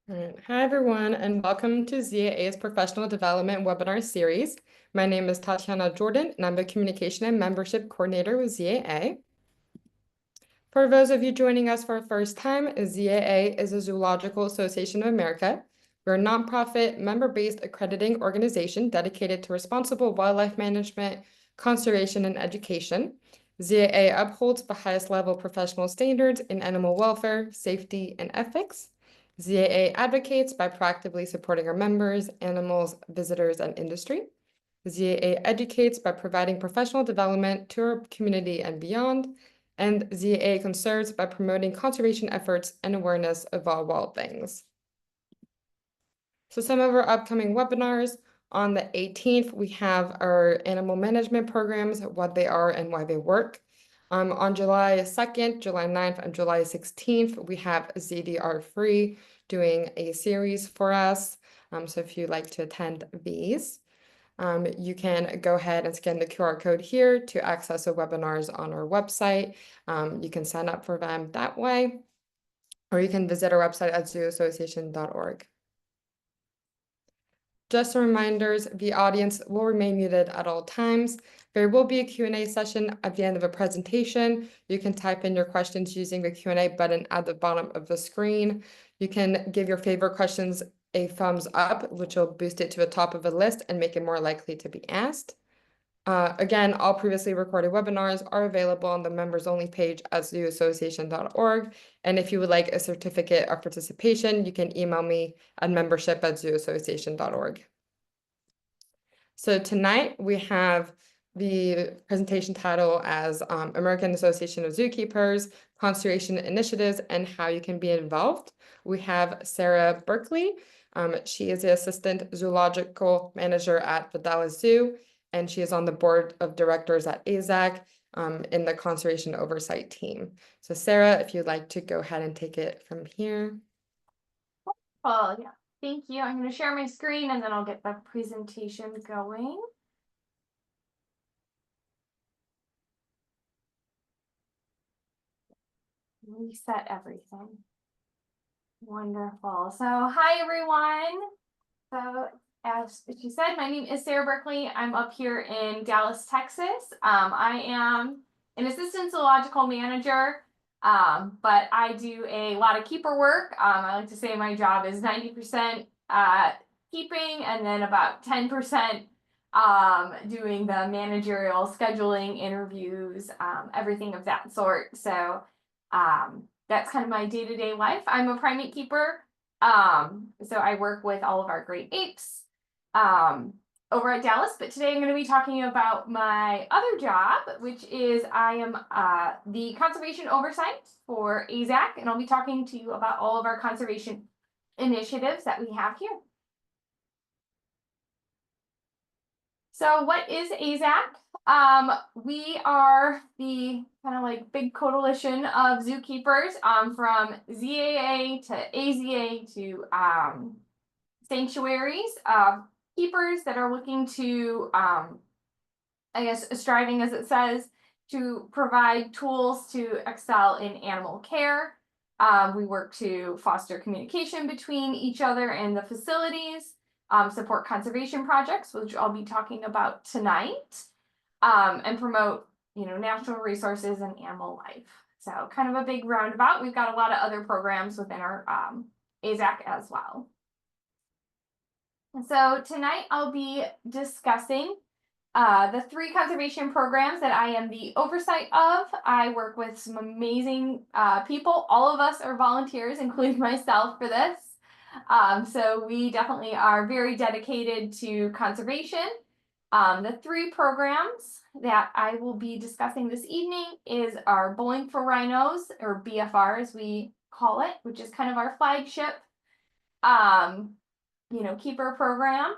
All right. Hi, everyone, and welcome to ZAA's Professional Development Webinar Series. My name is Tatiana Jordan, and I'm the Communication and Membership Coordinator with ZAA. For those of you joining us for the first time, ZAA is a Zoological Association of America. We're a nonprofit, member-based accrediting organization dedicated to responsible wildlife management, conservation, and education. ZAA upholds the highest level professional standards in animal welfare, safety, and ethics. ZAA advocates by proactively supporting our members, animals, visitors, and industry. ZAA educates by providing professional development to our community and beyond. And ZAA conserves by promoting conservation efforts and awareness of all wild things. So some of our upcoming webinars: on the 18th, we have our animal management programs, what they are and why they work. On July 2nd, July 9th, and July 16th, we have ZDR Free doing a series for us. So if you'd like to attend these, you can go ahead and scan the QR code here to access the webinars on our website. You can sign up for them that way, or you can visit our website at zooassociation.org. Just some reminders, the audience will remain muted at all times. There will be a Q&A session at the end of a presentation. You can type in your questions using the Q&A button at the bottom of the screen. You can give your favorite questions a thumbs up, which will boost it to the top of the list and make it more likely to be asked. Again, all previously recorded webinars are available on the members only page at zooassociation.org. And if you would like a certificate of participation, you can email me at membership@zooassociation.org. So tonight we have the presentation title as American Association of Zookeepers, Conservation Initiatives, and How You Can Be Involved. We have Sarah Berkeley. She is the Assistant Zoological Manager at the Dallas Zoo, and she is on the board of directors at AAZK in the conservation oversight team. So Sarah, if you'd like to go ahead and take it from here. Oh, yeah. Thank you. I'm going to share my screen and then I'll get the presentation going. Reset everything. Wonderful. So, hi, everyone. So, as she said, my name is Sarah Berkeley. I'm up here in Dallas, Texas. I am an assistant zoological manager, but I do a lot of keeper work. I like to say my job is 90% keeping and then about 10% doing the managerial scheduling, interviews, everything of that sort. So that's kind of my day-to-day life. I'm a primate keeper. So I work with all of our great apes over at Dallas, but today I'm going to be talking about my other job, which is I am the conservation oversight for AAZK, and I'll be talking to you about all of our conservation initiatives that we have here. So what is AAZK? We are the kind of like big coalition of zookeepers from ZAA to AZA to sanctuaries of keepers that are looking to, I guess, striving, as it says, to provide tools to excel in animal care. We work to foster communication between each other and the facilities, support conservation projects, which I'll be talking about tonight, and promote, natural resources and animal life. So kind of a big roundabout. We've got a lot of other programs within our AAZK as well. So tonight I'll be discussing the 3 conservation programs that I am the oversight of. I work with some amazing people. All of us are volunteers, including myself, for this. So we definitely are very dedicated to conservation. The 3 programs that I will be discussing this evening is our Bowling for Rhinos, or BFR as we call it, which is kind of our flagship keeper program.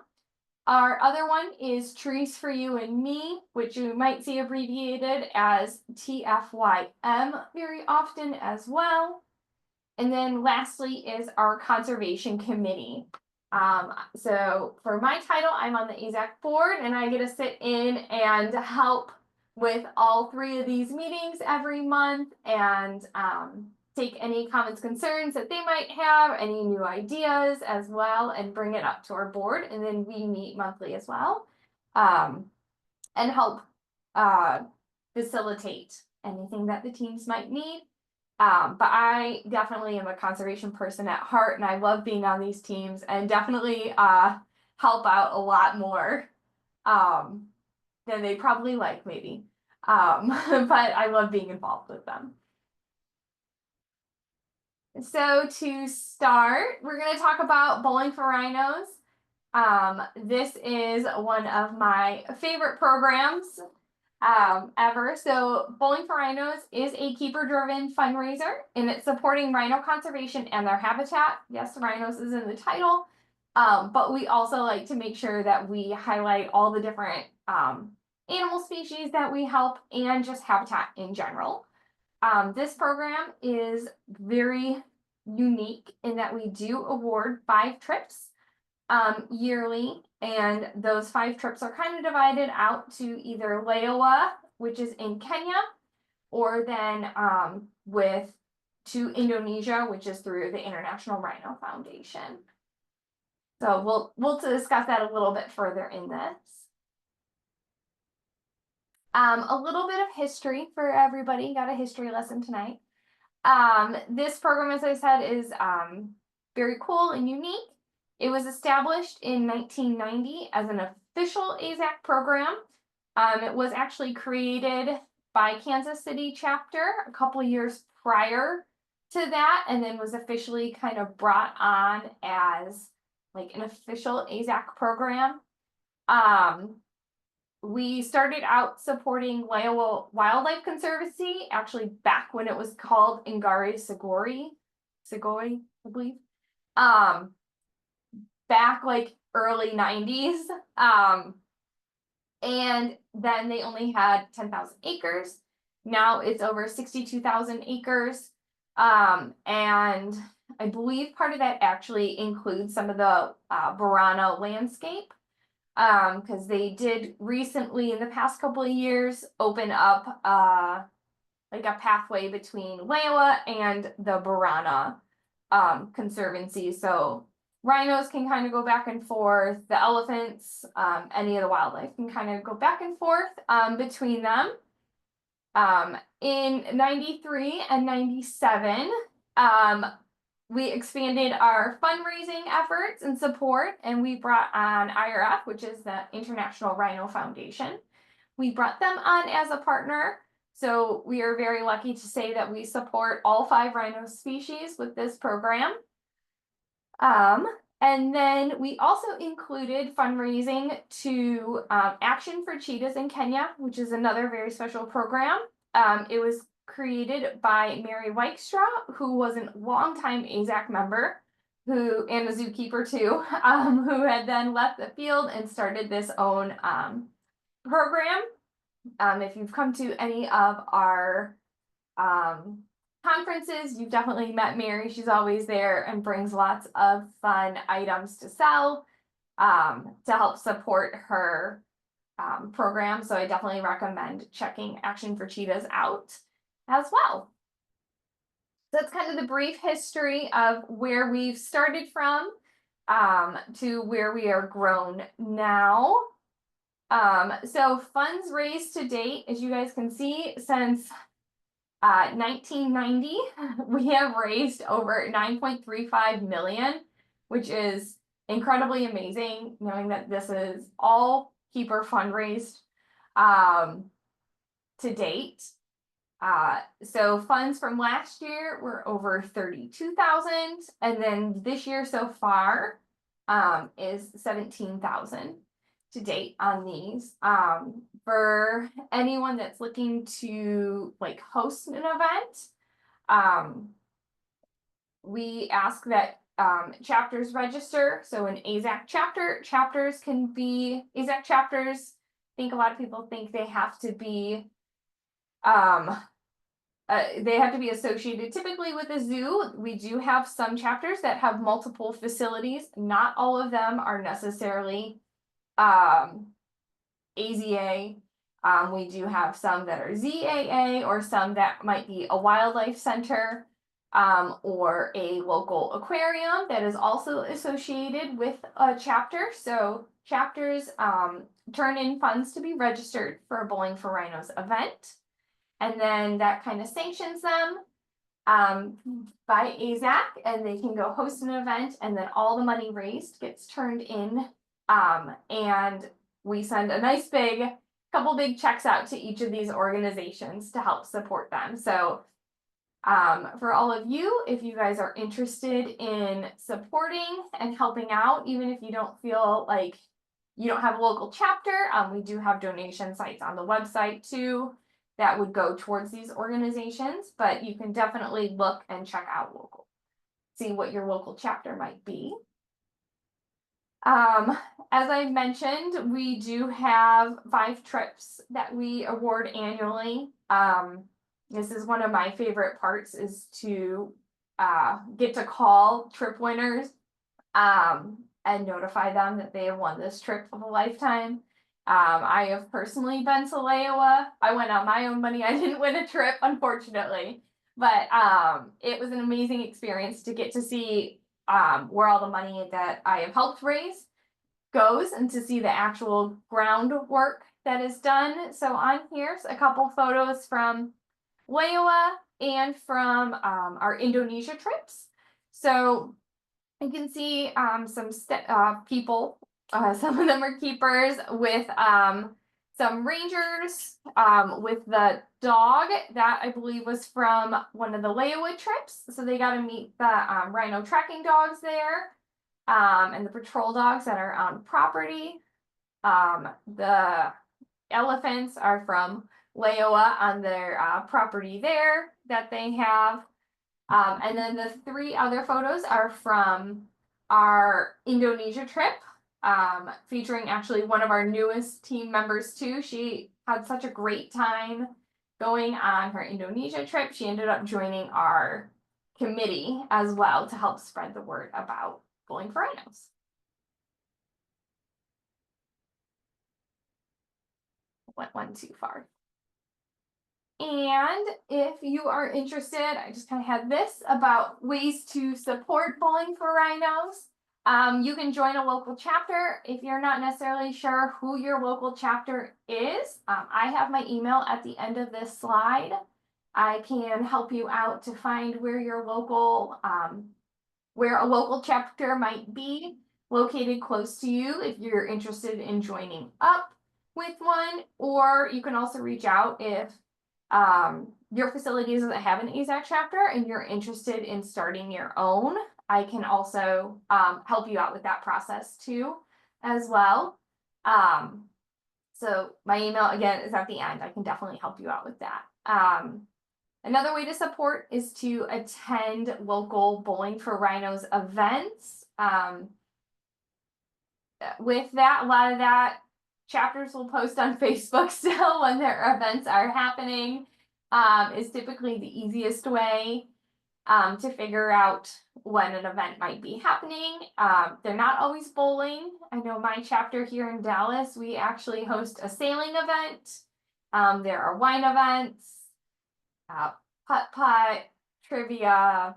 Our other one is Trees for You and Me, which you might see abbreviated as TFYM very often as well. And then lastly is our Conservation Committee. So for my title, I'm on the AAZK board, and I get to sit in and help with all 3 of these meetings every month and take any comments, concerns that they might have, any new ideas as well, and bring it up to our board. And then we meet monthly as well, and help facilitate anything that the teams might need. But I definitely am a conservation person at heart, and I love being on these teams, and definitely help out a lot more than they probably like, maybe. But I love being involved with them. So to start, we're going to talk about Bowling for Rhinos. This is one of my favorite programs ever. So Bowling for Rhinos is a keeper-driven fundraiser, and it's supporting rhino conservation and their habitat. Yes, rhinos is in the title, but we also like to make sure that we highlight all the different animal species that we help and just habitat in general. This program is very unique in that we do award 5 trips yearly, and those 5 trips are kind of divided out to either Leoa, which is in Kenya, or then to Indonesia, which is through the International Rhino Foundation. So we'll discuss that a little bit further in this. A little bit of history for everybody. Got a history lesson tonight. This program, as I said, is very cool and unique. It was established in 1990 as an official AAZK program. It was actually created by Kansas City chapter a couple years prior to that, and then was officially kind of brought on as like an official AAZK program. We started out supporting Leoa Wildlife Conservancy, actually back when it was called Ngari Sagoi, I believe. Back like early 90s. And then they only had 10,000 acres. Now it's over 62,000 acres. And I believe part of that actually includes some of the Barana landscape. Because they did recently, in the past couple of years, open up like a pathway between Leoa and the Barana Conservancy. So rhinos can kind of go back and forth. The elephants, any of the wildlife can kind of go back and forth between them. In 93 and 97, we expanded our fundraising efforts and support, and we brought on IRF, which is the International Rhino Foundation. We brought them on as a partner, so we are very lucky to say that we support all 5 rhino species with this program. And then we also included fundraising to Action for Cheetahs in Kenya, which is another very special program. It was created by Mary Wykstra, who was a longtime AAZK member, and a zookeeper too, who had then left the field and started this own program. If you've come to any of our conferences, you've definitely met Mary. She's always there and brings lots of fun items to sell to help support her program. So I definitely recommend checking Action for Cheetahs out as well. So that's kind of the brief history of where we've started from to where we are grown now. So funds raised to date, as you guys can see, since 1990, we have raised over 9.35 million, which is incredibly amazing, knowing that this is all keeper fundraised to date. So funds from last year were over 32,000, and then this year so far is 17,000 to date on these. For anyone that's looking to like host an event, we ask that chapters register. So an AAZK chapters can be AAZK chapters. I think a lot of people think they have to be associated typically with a zoo. We do have some chapters that have multiple facilities. Not all of them are necessarily AZA. We do have some that are ZAA or some that might be a wildlife center. or a local aquarium that is also associated with a chapter. So chapters turn in funds to be registered for a Bowling for Rhinos event, and then that kind of sanctions them by AAZK, and they can go host an event, and then all the money raised gets turned in, and we send a nice couple big checks out to each of these organizations to help support them. So for all of you, if you guys are interested in supporting and helping out, even if you don't feel like you don't have a local chapter, we do have donation sites on the website too that would go towards these organizations, but you can definitely look and check out see what your local chapter might be. As I mentioned, we do have 5 trips that we award annually. This is one of my favorite parts, is to get to call trip winners and notify them that they have won this trip of a lifetime. I have personally been to Iowa. I went on my own money. I didn't win a trip, unfortunately, but it was an amazing experience to get to see where all the money that I have helped raise goes, and to see the actual groundwork that is done. So on here's a couple photos from Iowa and from our Indonesia trips. So you can see some people, some of them are keepers, with some rangers, with the dog that I believe was from one of the Iowa trips. So they got to meet the rhino tracking dogs there, and the patrol dogs that are on property. The elephants are from Iowa on their property there that they have. And then the 3 other photos are from our Indonesia trip, featuring actually one of our newest team members too. She had such a great time going on her Indonesia trip. She ended up joining our committee as well to help spread the word about Bowling for Rhinos. Went one too far. And if you are interested, I just kind of had this about ways to support Bowling for Rhinos. You can join a local chapter. If you're not necessarily sure who your local chapter is, I have my email at the end of this slide. I can help you out to find where your local, where a local chapter might be located close to you if you're interested in joining up with one, or you can also reach out if your facility doesn't have an AAZK chapter and you're interested in starting your own. I can also help you out with that process too as well. So my email again is at the end. I can definitely help you out with that. Another way to support is to attend local Bowling for Rhinos events. With that, a lot of that chapters will post on Facebook still when their events are happening. Is typically the easiest way to figure out when an event might be happening. They're not always bowling. I know my chapter here in Dallas, we actually host a sailing event. There are wine events, putt-putt, trivia,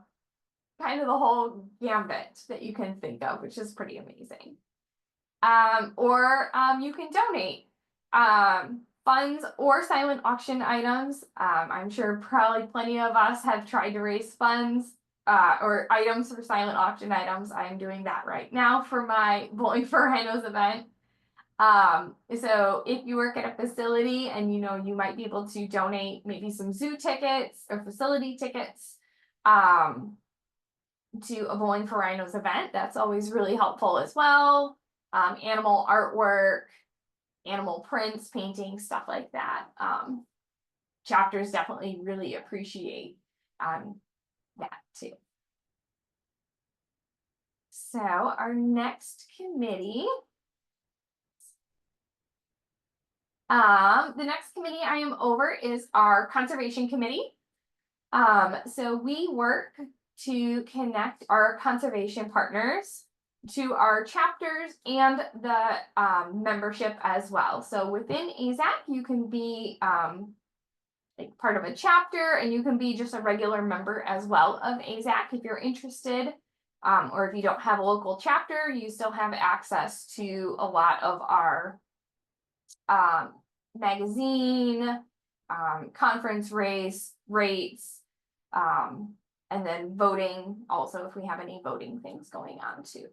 kind of the whole gambit that you can think of, which is pretty amazing. Or you can donate funds or silent auction items. I'm sure probably plenty of us have tried to raise funds or items for silent auction items. I'm doing that right now for my Bowling for Rhinos event. So if you work at a facility and you know you might be able to donate maybe some zoo tickets or facility tickets to a Bowling for Rhinos event, that's always really helpful as well. Animal artwork, animal prints, paintings, stuff like that. Chapters definitely really appreciate that too. So our next committee, the next committee I am over is our Conservation Committee. So we work to connect our conservation partners to our chapters and the membership as well. So within AAZK, you can be like part of a chapter, and you can be just a regular member as well of AAZK if you're interested. Or if you don't have a local chapter, you still have access to a lot of our magazine, conference rates, and then voting also if we have any voting things going on too.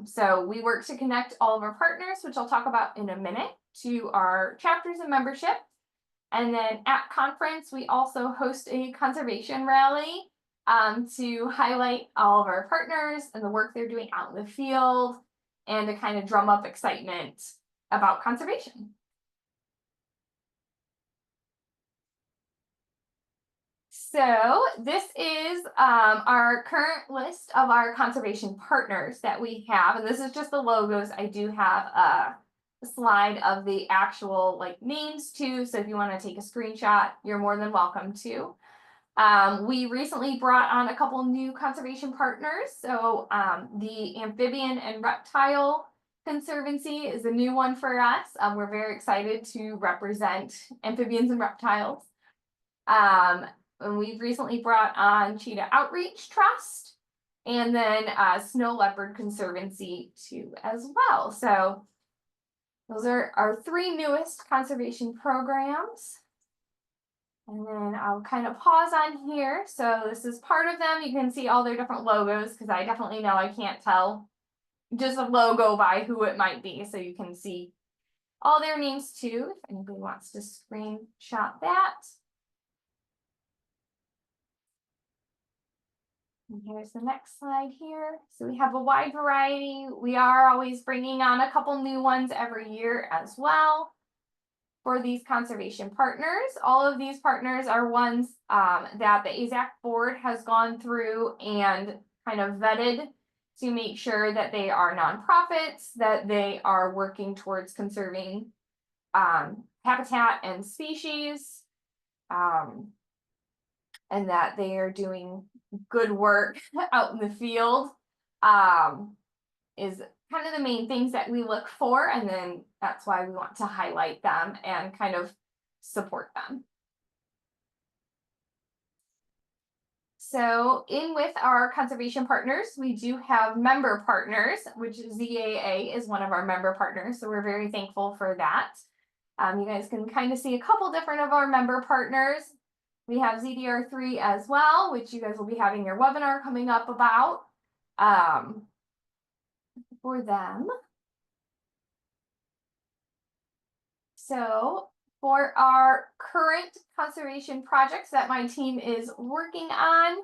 So we work to connect all of our partners, which I'll talk about in a minute, to our chapters and membership. And then at conference, we also host a conservation rally to highlight all of our partners and the work they're doing out in the field and to kind of drum up excitement about conservation. So this is our current list of our conservation partners that we have, and this is just the logos. I do have a slide of the actual like names too, so if you want to take a screenshot, you're more than welcome to. We recently brought on a couple new conservation partners. So the Amphibian and Reptile Conservancy is a new one for us. We're very excited to represent amphibians and reptiles. And we've recently brought on Cheetah Outreach Trust and then Snow Leopard Conservancy too as well. So those are our three newest conservation programs. And then I'll kind of pause on here. So this is part of them. You can see all their different logos because I definitely know I can't tell just a logo by who it might be. So you can see all their names too, if anybody wants to screenshot that. And here's the next slide here. So we have a wide variety. We are always bringing on a couple new ones every year as well. For these conservation partners, all of these partners are ones that the AAZK board has gone through and kind of vetted to make sure that they are nonprofits, that they are working towards conserving habitat and species, and that they are doing good work out in the field, is kind of the main things that we look for, and then that's why we want to highlight them and kind of support them. So in with our conservation partners, we do have member partners, which ZAA is one of our member partners, so we're very thankful for that. You guys can kind of see a couple different of our member partners. We have ZDR3 as well, which you guys will be having your webinar coming up about for them. So for our current conservation projects that my team is working on,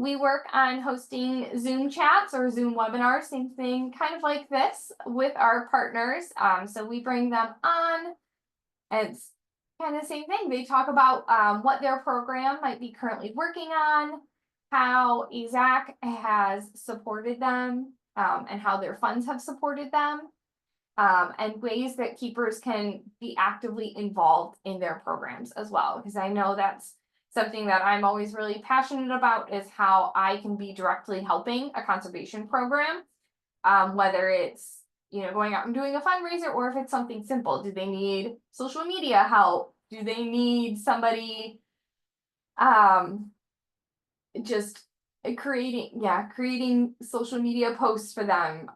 we work on hosting Zoom chats or Zoom webinars, same thing, kind of like this with our partners. So we bring them on, and it's kind of the same thing. They talk about what their program might be currently working on, how AAZK has supported them, and how their funds have supported them, and ways that keepers can be actively involved in their programs as well. Because I know that's something that I'm always really passionate about, is how I can be directly helping a conservation program, whether it's going out and doing a fundraiser, or if it's something simple. Do they need social media help? Do they need somebody just creating social media posts for them,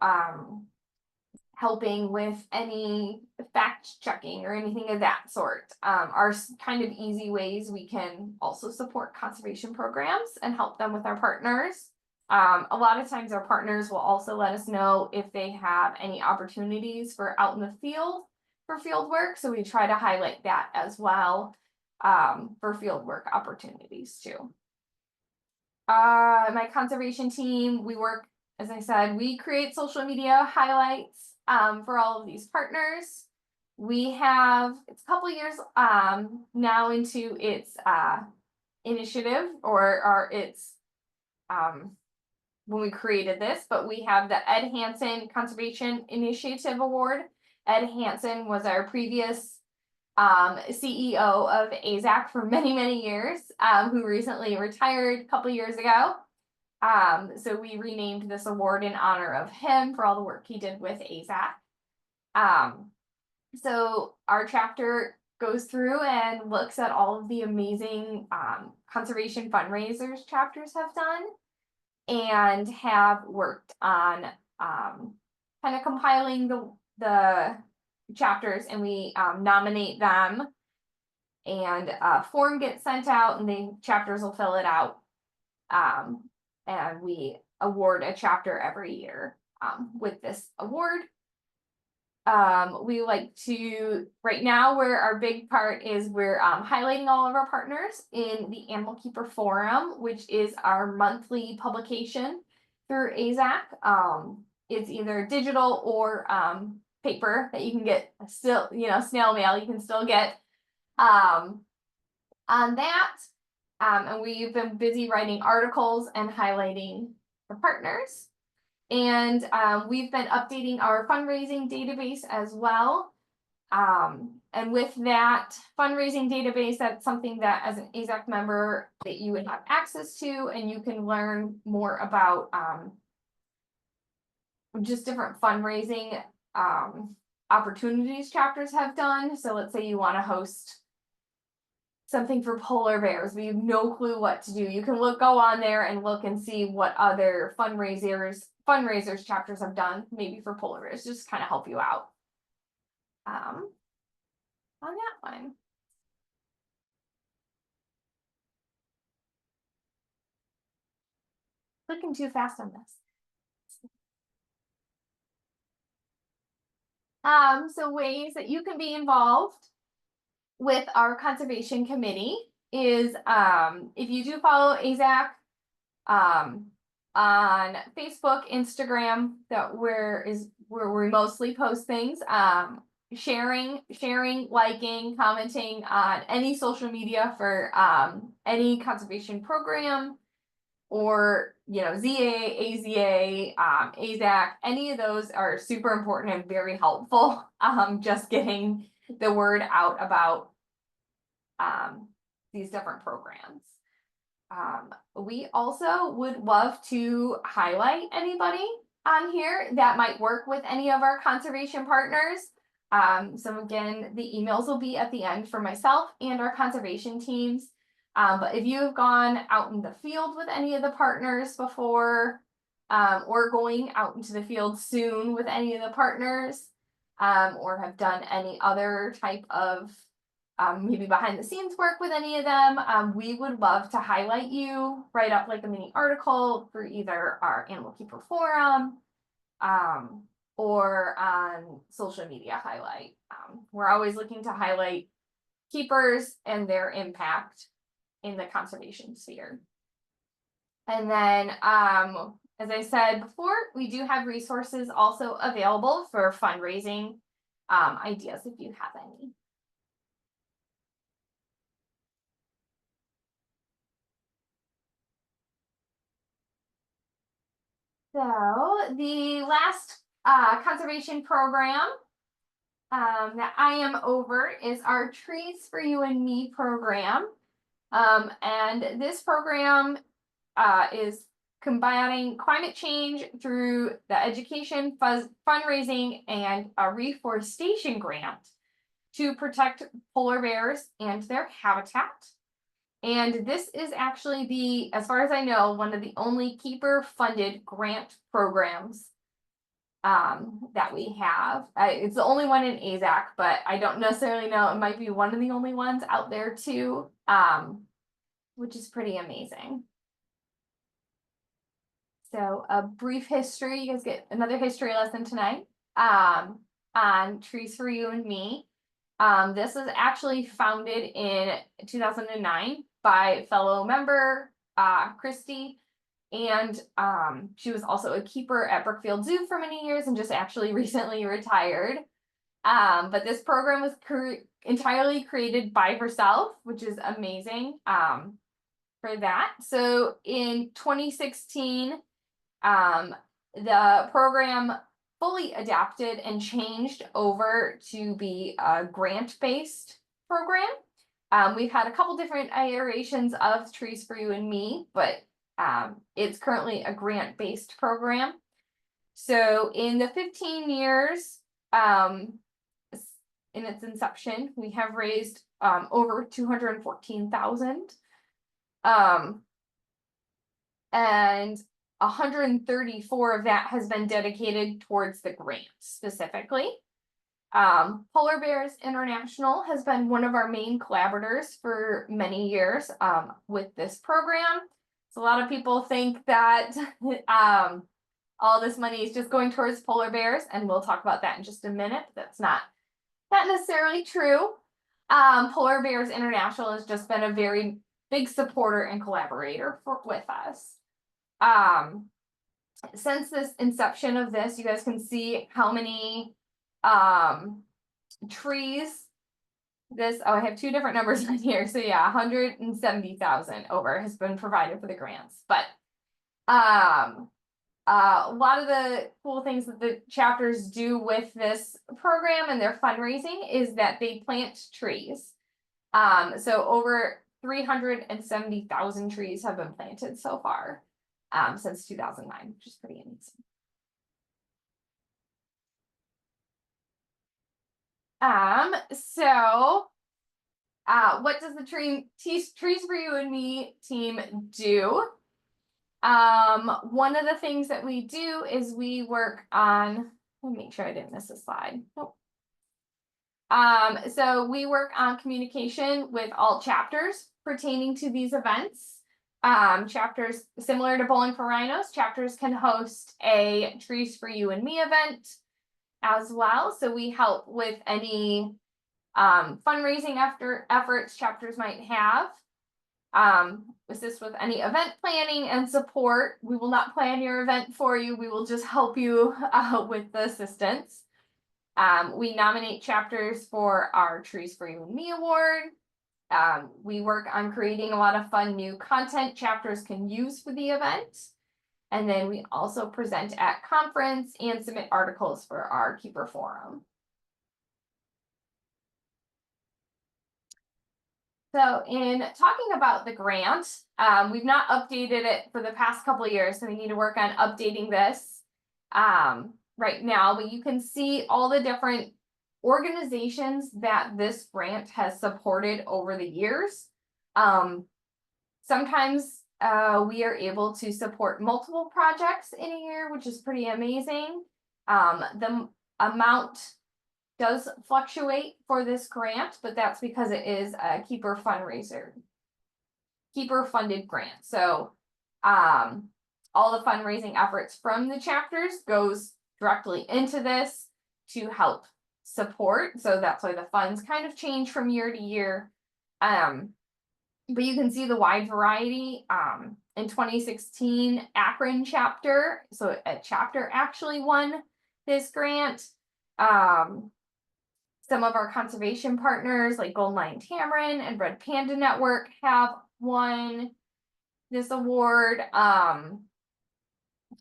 helping with any fact checking or anything of that sort, are kind of easy ways we can also support conservation programs and help them with our partners. A lot of times our partners will also let us know if they have any opportunities for out in the field for field work. So we try to highlight that as well, for field work opportunities too. My conservation team, we work, as I said, we create social media highlights for all of these partners. We have, it's a couple years now into its initiative, or its when we created this, but we have the Ed Hansen Conservation Initiative Award. Ed Hansen was our previous CEO of AAZK for many, many years, who recently retired a couple years ago. So we renamed this award in honor of him for all the work he did with AAZK. So our chapter goes through and looks at all of the amazing conservation fundraisers chapters have done and have worked on kind of compiling the chapters, and we nominate them, and a form gets sent out and the chapters will fill it out, and we award a chapter every year with this award. We like to, right now, where our big part is, we're highlighting all of our partners in the Animal Keeper Forum, which is our monthly publication through AAZK. It's either digital or paper that you can get still, snail mail, you can still get on that. And we've been busy writing articles and highlighting the partners. And we've been updating our fundraising database as well. And with that fundraising database, that's something that as an AAZK member that you would have access to, and you can learn more about just different fundraising opportunities chapters have done. So let's say you want to host something for polar bears, but you have no clue what to do. You can go on there and look and see what other fundraisers chapters have done, maybe for polar bears, just kind of help you out on that one. Clicking too fast on this. So ways that you can be involved with our conservation committee is if you do follow AAZK on Facebook, Instagram, where we mostly post things, sharing, liking, commenting on any social media for any conservation program, or ZA, AZA, AAZK, any of those are super important and very helpful. Just getting the word out about these different programs. We also would love to highlight anybody on here that might work with any of our conservation partners. So again, the emails will be at the end for myself and our conservation teams. But if you have gone out in the field with any of the partners before, or going out into the field soon with any of the partners, or have done any other type of maybe behind the scenes work with any of them, we would love to highlight you, write up like a mini article for either our Animal Keeper Forum or on social media highlight. We're always looking to highlight keepers and their impact in the conservation sphere. And then, as I said before, we do have resources also available for fundraising ideas if you have any. So the last conservation program that I am over is our Trees for You and Me program. And this program is combating climate change through the education, fundraising, and a reforestation grant to protect polar bears and their habitat. And this is actually as far as I know, one of the only keeper-funded grant programs that we have. It's the only one in AAZK, but I don't necessarily know. It might be one of the only ones out there too, which is pretty amazing. So a brief history, you guys get another history lesson tonight on Trees for You and Me. This was actually founded in 2009 by fellow member Christy, and she was also a keeper at Brookfield Zoo for many years and just actually recently retired. But this program was entirely created by herself, which is amazing for that. So in 2016, the program fully adapted and changed over to be a grant-based program. We've had a couple different iterations of Trees for You and Me, but it's currently a grant-based program. So in the 15 years in its inception. We have raised over 214,000. And 134 of that has been dedicated towards the grant specifically. Polar Bears International has been one of our main collaborators for many years with this program. So a lot of people think that all this money is just going towards polar bears, and we'll talk about that in just a minute. But that's not necessarily true. Polar Bears International has just been a very big supporter and collaborator with us. Since this inception of this, you guys can see how many trees I have two different numbers on here. So yeah, 170,000 over has been provided for the grants. But a lot of the cool things that the chapters do with this program and their fundraising is that they plant trees. So over 370,000 trees have been planted so far since 2009, which is pretty amazing. What does the Trees for You and Me team do? One of the things that we do is we work on, let me make sure I didn't miss a slide. Nope. So we work on communication with all chapters pertaining to these events. Chapters similar to Bowling for Rhinos, chapters can host a Trees for You and Me event as well. So we help with any fundraising efforts chapters might have. Assist with any event planning and support. We will not plan your event for you. We will just help you with the assistance. We nominate chapters for our Trees for You and Me award. We work on creating a lot of fun new content chapters can use for the event. And then we also present at conference and submit articles for our Keeper Forum. So in talking about the grant, we've not updated it for the past couple of years, so we need to work on updating this right now. But you can see all the different organizations that this grant has supported over the years. Sometimes we are able to support multiple projects in a year, which is pretty amazing. The amount does fluctuate for this grant, but that's because it is a Keeper funded grant. So all the fundraising efforts from the chapters goes directly into this to help support. So that's why the funds kind of change from year to year. But you can see the wide variety. In 2016, Akron chapter, so a chapter actually won this grant. Some of our conservation partners like Golden Lion Tamarin and Red Panda Network have won this award. And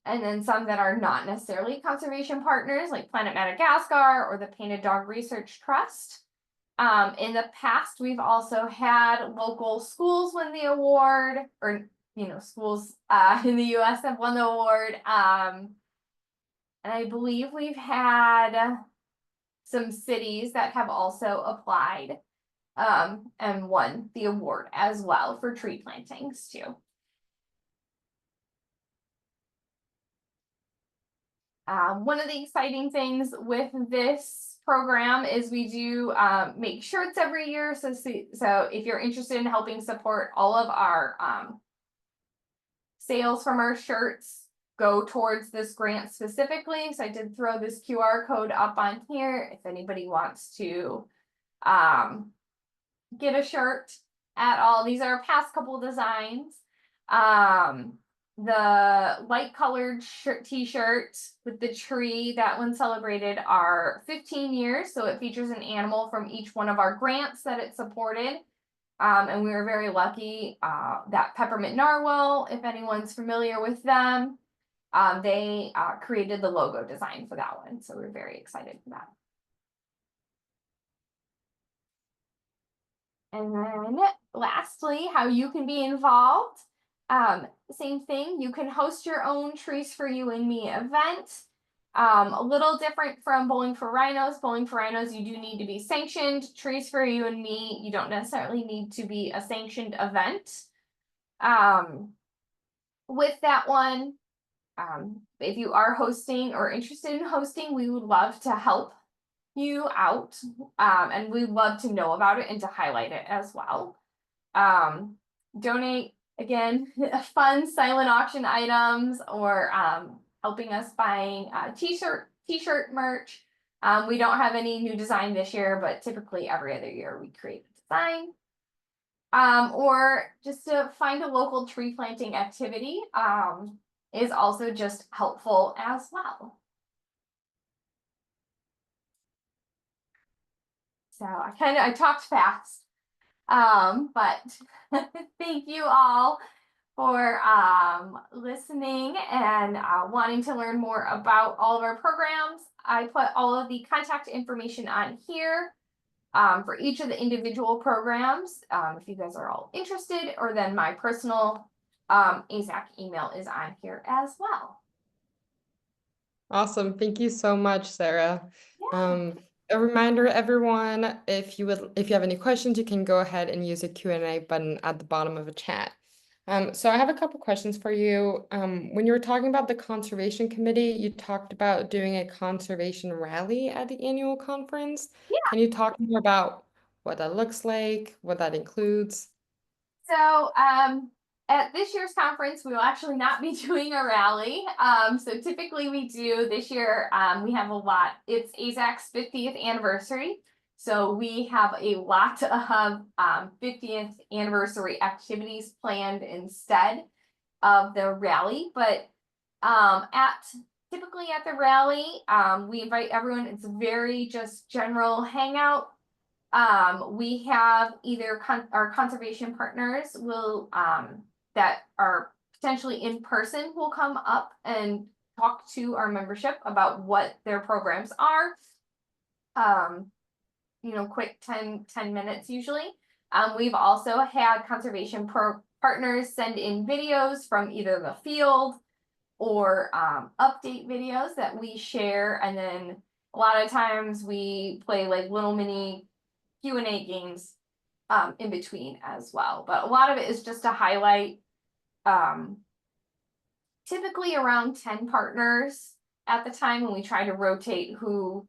then some that are not necessarily conservation partners like Planet Madagascar or the Painted Dog Research Trust. In the past, we've also had local schools win the award, or schools in the US have won the award. And I believe we've had some cities that have also applied and won the award as well for tree plantings too. One of the exciting things with this program is we do make shirts every year. So if you're interested in helping support all of our sales from our shirts, go towards this grant specifically. So I did throw this QR code up on here if anybody wants to get a shirt at all. These are past couple designs. The light colored t-shirt with the tree, that one celebrated our 15 years. So it features an animal from each one of our grants that it supported. And we were very lucky that Peppermint Narwhal, if anyone's familiar with them, they created the logo design for that one. So we're very excited for that. And then lastly, how you can be involved. Same thing, you can host your own Trees for You and Me event. A little different from Bowling for Rhinos. Bowling for Rhinos, you do need to be sanctioned. Trees for You and Me, you don't necessarily need to be a sanctioned event. With that one, if you are hosting or interested in hosting, we would love to help you out. And we'd love to know about it and to highlight it as well. Donate, again, fun silent auction items, or helping us buying t-shirt merch. We don't have any new design this year, but typically every other year we create a design. Or just to find a local tree planting activity is also just helpful as well. So I talked fast, but thank you all for listening and wanting to learn more about all of our programs. I put all of the contact information on here for each of the individual programs, if you guys are all interested, or then my personal AAZK email is on here as well. Awesome. Thank you so much, Sarah. Yeah. A reminder, everyone, if you have any questions, you can go ahead and use the Q&A button at the bottom of the chat. So I have a couple questions for you. When you were talking about the Conservation Committee, you talked about doing a conservation rally at the annual conference. Yeah. Can you talk more about what that looks like, what that includes? So at this year's conference, we will actually not be doing a rally. So typically we do this year, we have a lot. It's AAZK's 50th anniversary. So we have a lot of 50th anniversary activities planned instead of the rally. But typically at the rally, we invite everyone. It's a very just general hangout. We have either our conservation partners will that are potentially in person will come up and talk to our membership about what their programs are. Quick 10 minutes usually. We've also had conservation partners send in videos from either the field or update videos that we share, and then a lot of times we play like little mini Q&A games in between as well. But a lot of it is just to highlight typically around 10 partners at the time, and we try to rotate who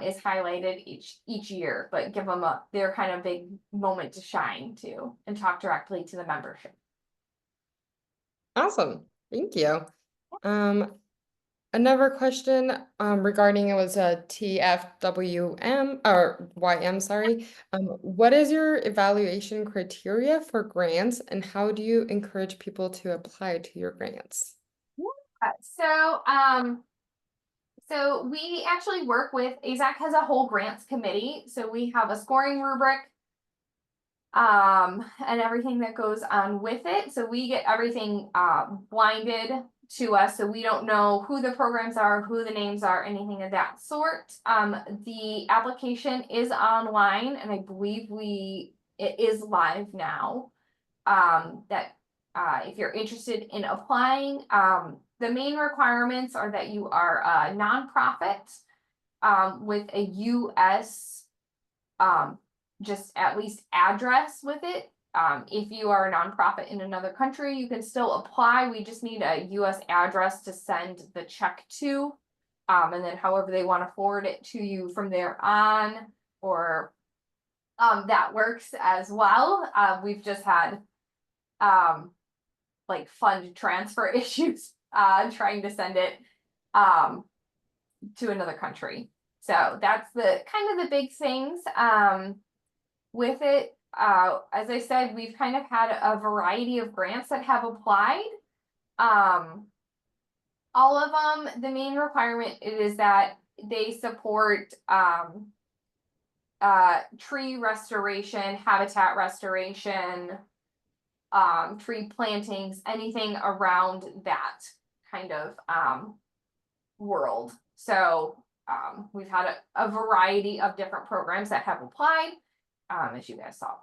is highlighted each year, but give them their kind of big moment to shine too, and talk directly to the membership. Awesome. Thank you. Another question regarding it was a TFWM or YM, sorry. What is your evaluation criteria for grants, and how do you encourage people to apply to your grants? So we actually work with AAZK has a whole grants committee. So we have a scoring rubric and everything that goes on with it. So we get everything blinded to us, so we don't know who the programs are, who the names are, anything of that sort. The application is online, and I believe it is live now. If you're interested in applying, the main requirements are that you are a nonprofit with a U.S. Just at least address with it. If you are a nonprofit in another country, you can still apply. We just need a U.S. address to send the check to, and then however they want to forward it to you from there on, or that works as well. We've just had like fund transfer issues trying to send it to another country. So that's the kind of the big things with it. As I said, we've kind of had a variety of grants that have applied. All of them, the main requirement is that they support tree restoration, habitat restoration, tree plantings, anything around that kind of world. So we've had a variety of different programs that have applied, as you guys saw.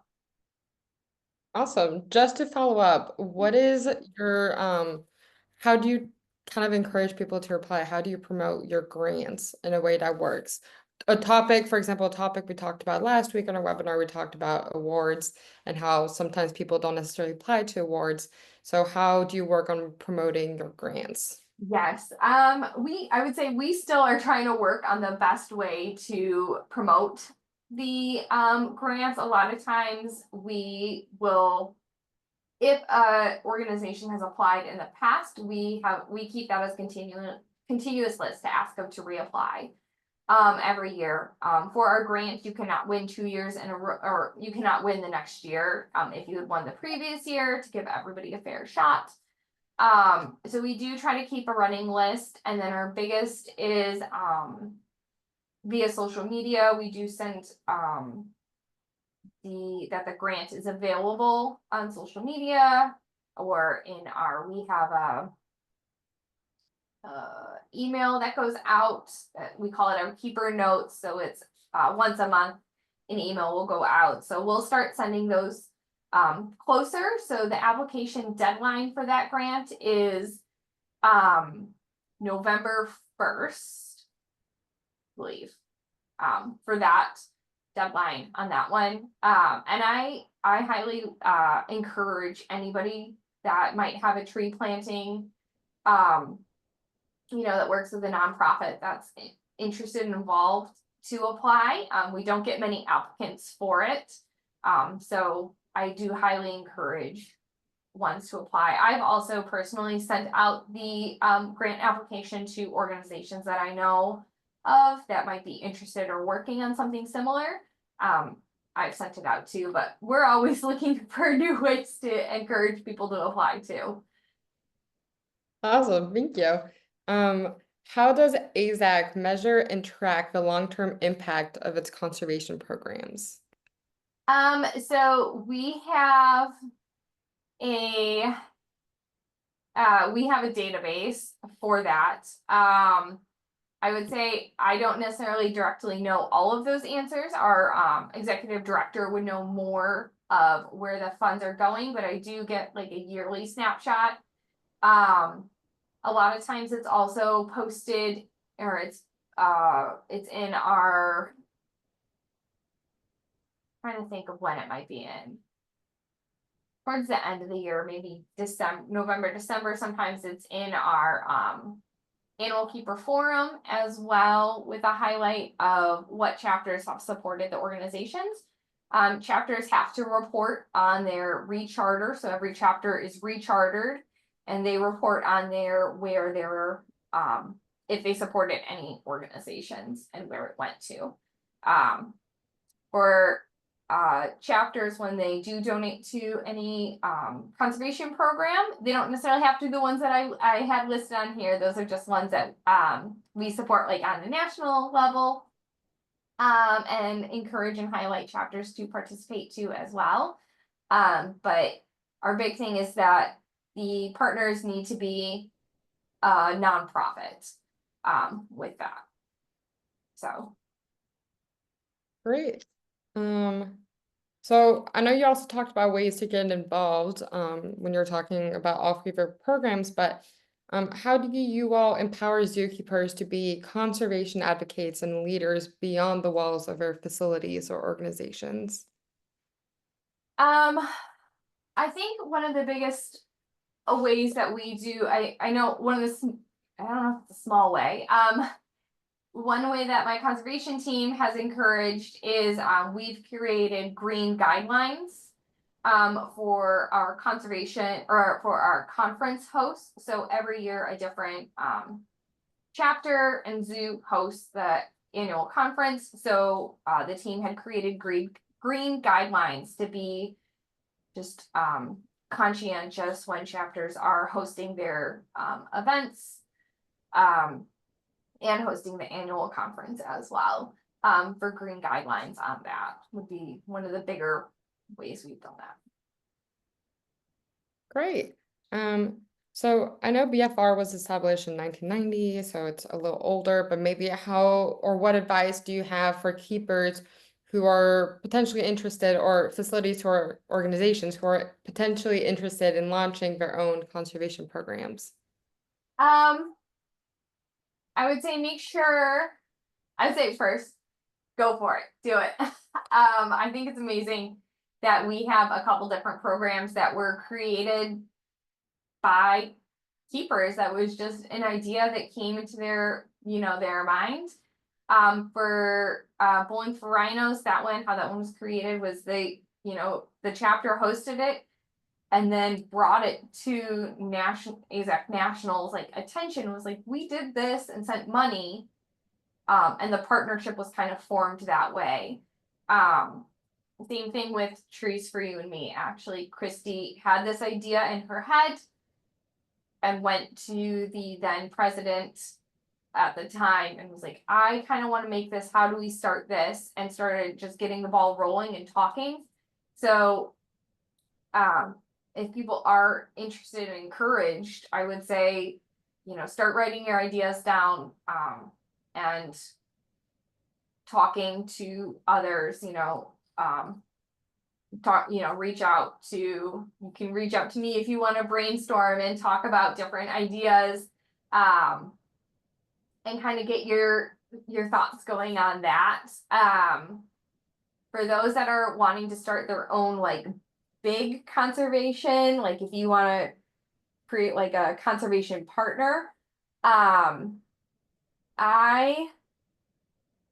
Awesome. Just to follow up, what is your how do you kind of encourage people to apply, how do you promote your grants in a way that works? A topic, for example, a topic we talked about last week on our webinar, we talked about awards and how sometimes people don't necessarily apply to awards. So how do you work on promoting your grants? Yes, I would say we still are trying to work on the best way to promote the grants. A lot of times we will, if a organization has applied in the past, we keep that as continuous list to ask them to reapply every year. For our grant, you cannot win 2 years in a row, or you cannot win the next year if you had won the previous year, to give everybody a fair shot. So we do try to keep a running list, and then our biggest is via social media. We do send that the grant is available on social media, or we have a email that goes out. We call it our keeper notes. So it's once a month an email will go out. So we'll start sending those closer. So the application deadline for that grant is November 1st, I believe, for that deadline on that one. And I highly encourage anybody that might have a tree planting that works with a nonprofit that's interested and involved to apply. We don't get many applicants for it. So I do highly encourage ones to apply. I've also personally sent out the grant application to organizations that I know of that might be interested or working on something similar. I've sent it out too, but we're always looking for new ways to encourage people to apply too. Awesome, thank you. How does AAZK measure and track the long-term impact of its conservation programs? So we have a database for that. I would say I don't necessarily directly know all of those answers. Our executive director would know more of where the funds are going, but I do get like a yearly snapshot. A lot of times it's also posted, or it's in our, trying to think of when it might be in. Towards the end of the year, maybe November, December. Sometimes it's in our Animal Keeper Forum as well, with a highlight of what chapters have supported the organizations. Chapters have to report on their recharter, so every chapter is rechartered, and they report on there where they were, if they supported any organizations and where it went to. For chapters, when they do donate to any conservation program, they don't necessarily have to be the ones that I had listed on here. Those are just ones that we support, like on the national level, and encourage and highlight chapters to participate too as well. But our big thing is that the partners need to be a nonprofit with that. So Great. So I know you also talked about ways to get involved when you're talking about all favorite programs, but how do you all empower zookeepers to be conservation advocates and leaders beyond the walls of their facilities or organizations? I think one of the biggest ways that we do, I know one of the, I don't know if it's a small way. One way that my conservation team has encouraged is we've curated green guidelines for our conservation, or for our conference hosts. So every year a different chapter and zoo hosts the annual conference. So the team had created green guidelines to be just conscientious when chapters are hosting their events. And hosting the annual conference as well. For green guidelines on that would be one of the bigger ways we've done that. Great. So I know BFR was established in 1990, so it's a little older, but maybe how or what advice do you have for keepers who are potentially interested, or facilities or organizations who are potentially interested in launching their own conservation programs? I would say I'd say first, go for it, do it. I think it's amazing that we have a couple different programs that were created by keepers. That was just an idea that came into their mind. For Bowling for Rhinos, how that one was created was the chapter hosted it and then brought it to AAZK Nationals attention, was like, we did this and sent money, and the partnership was kind of formed that way. Same thing with Trees for You and Me. Actually, Christy had this idea in her head and went to the then president at the time and was like, I kind of want to make this, how do we start this? And started just getting the ball rolling and talking. So if people are interested and encouraged, I would say, start writing your ideas down, and talking to others, you can reach out to me if you want to brainstorm and talk about different ideas, and kind of get your thoughts going on that. For those that are wanting to start their own big conservation, if you want to create a conservation partner,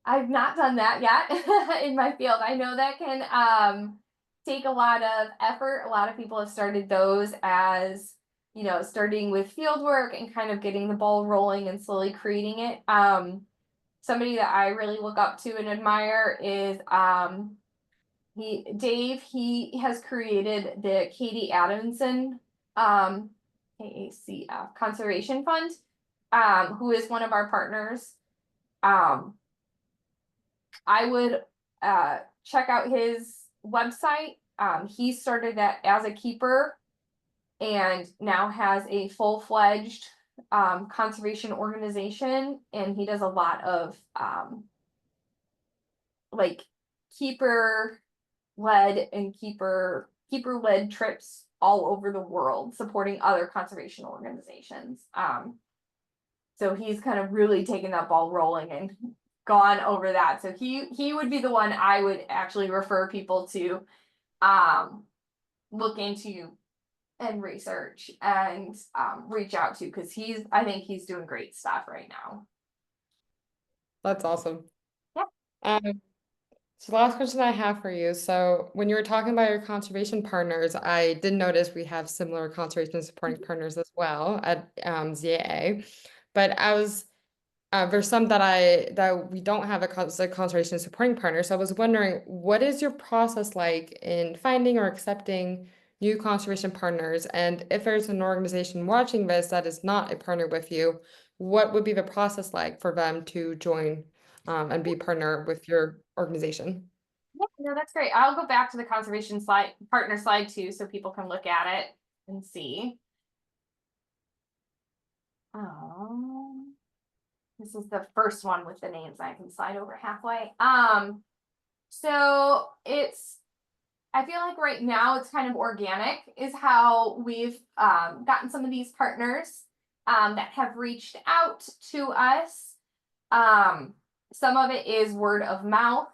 I've not done that yet in my field. I know that can take a lot of effort. A lot of people have started those as, starting with field work and kind of getting the ball rolling and slowly creating it. Somebody that I really look up to and admire is Dave. He has created the Katie Adamson AACF Conservation Fund, who is one of our partners. I would check out his website. He started that as a keeper and now has a full-fledged conservation organization, and he does a lot of keeper-led and keeper-led trips all over the world, supporting other conservation organizations. So he's kind of really taken that ball rolling and gone over that. So he would be the one I would actually refer people to look into and research and reach out to, because I think he's doing great stuff right now. That's awesome. Yeah. So the last question I have for you. So when you were talking about your conservation partners, I did notice we have similar conservation supporting partners as well at ZAA. But there's some that we don't have a conservation supporting partner. So I was wondering, what is your process like in finding or accepting new conservation partners? And if there's an organization watching this that is not a partner with you, what would be the process like for them to join and be a partner with your organization? Yeah, no, that's great. I'll go back to the conservation partner slide too, so people can look at it and see. This is the first one with the names. I can slide over halfway. So I feel like right now it's kind of organic is how we've gotten some of these partners that have reached out to us. Some of it is word of mouth.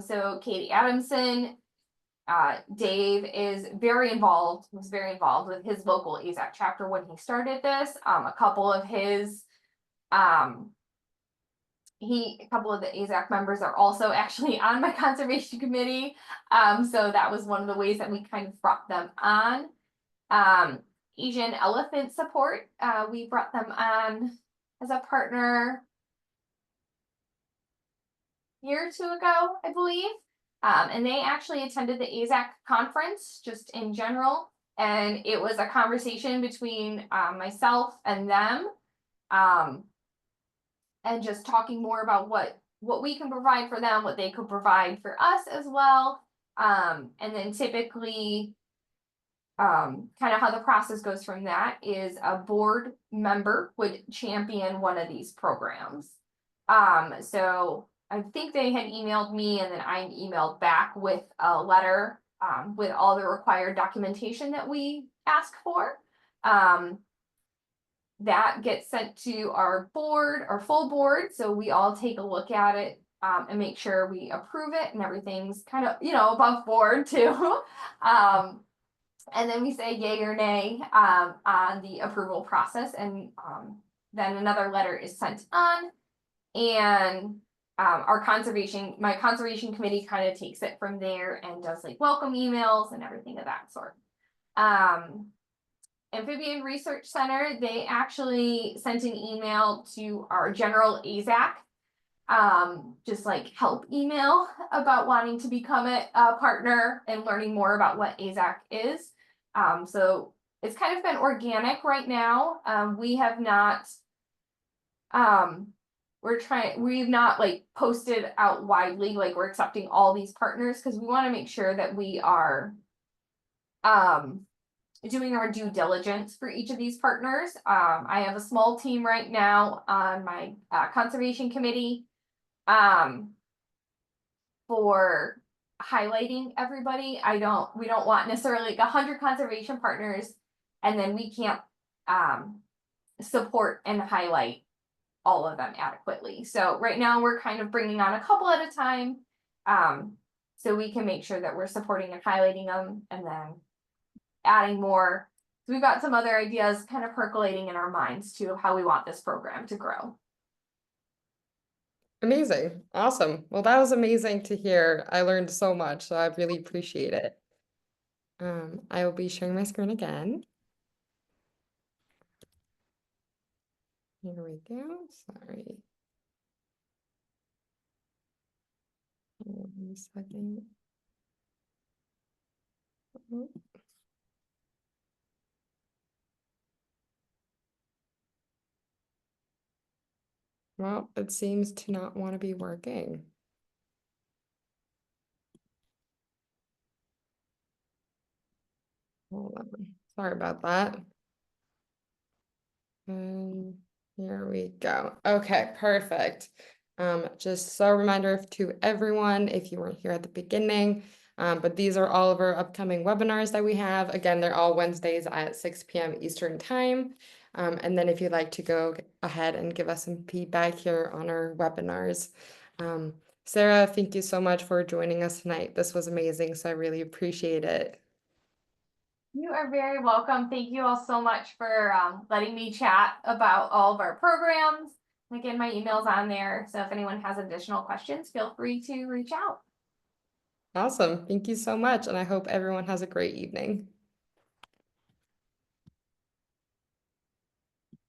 So Katie Adamson, Dave was very involved with his local AAZK chapter when he started this. A couple of the AAZK members are also actually on my conservation committee. So that was one of the ways that we kind of brought them on. Asian elephant support, we brought them on as a partner a year or two ago, I believe. And they actually attended the AAZK conference just in general. And it was a conversation between myself and them. And just talking more about what we can provide for them, what they could provide for us as well. And then typically, kind of how the process goes from that is a board member would champion one of these programs. So I think they had emailed me, and then I emailed back with a letter with all the required documentation that we ask for. that gets sent to our board, our full board, so we all take a look at it and make sure we approve it and everything's kind of, above board too. And then we say yay or nay on the approval process, and then another letter is sent on, and my conservation committee kind of takes it from there and does like welcome emails and everything of that sort. Amphibian Research Center, they actually sent an email to our general AAZK, just like help email about wanting to become a partner and learning more about what AAZK is. So it's kind of been organic right now. We have not, we've not like posted out widely, like we're accepting all these partners, because we want to make sure that we are, doing our due diligence for each of these partners. I have a small team right now on my conservation committee for highlighting everybody. We don't want necessarily like 100 conservation partners and then we can't support and highlight all of them adequately. So right now we're kind of bringing on a couple at a time, so we can make sure that we're supporting and highlighting them, and then adding more. So we've got some other ideas kind of percolating in our minds too of how we want this program to grow. Amazing. Awesome. Well, that was amazing to hear. I learned so much, so I really appreciate it. I will be sharing my screen again. Here we go. Sorry. 1 second. Oh. Well, it seems to not want to be working. Hold on. Sorry about that. And here we go. Okay, perfect. Just so a reminder to everyone, if you weren't here at the beginning, but these are all of our upcoming webinars that we have. Again, they're all Wednesdays at 6 p.m. Eastern time. And then if you'd like to go ahead and give us some feedback here on our webinars. Sarah, thank you so much for joining us tonight. This was amazing, so I really appreciate it. You are very welcome. Thank you all so much for letting me chat about all of our programs. Again, my email's on there, so if anyone has additional questions, feel free to reach out. Awesome. Thank you so much, and I hope everyone has a great evening.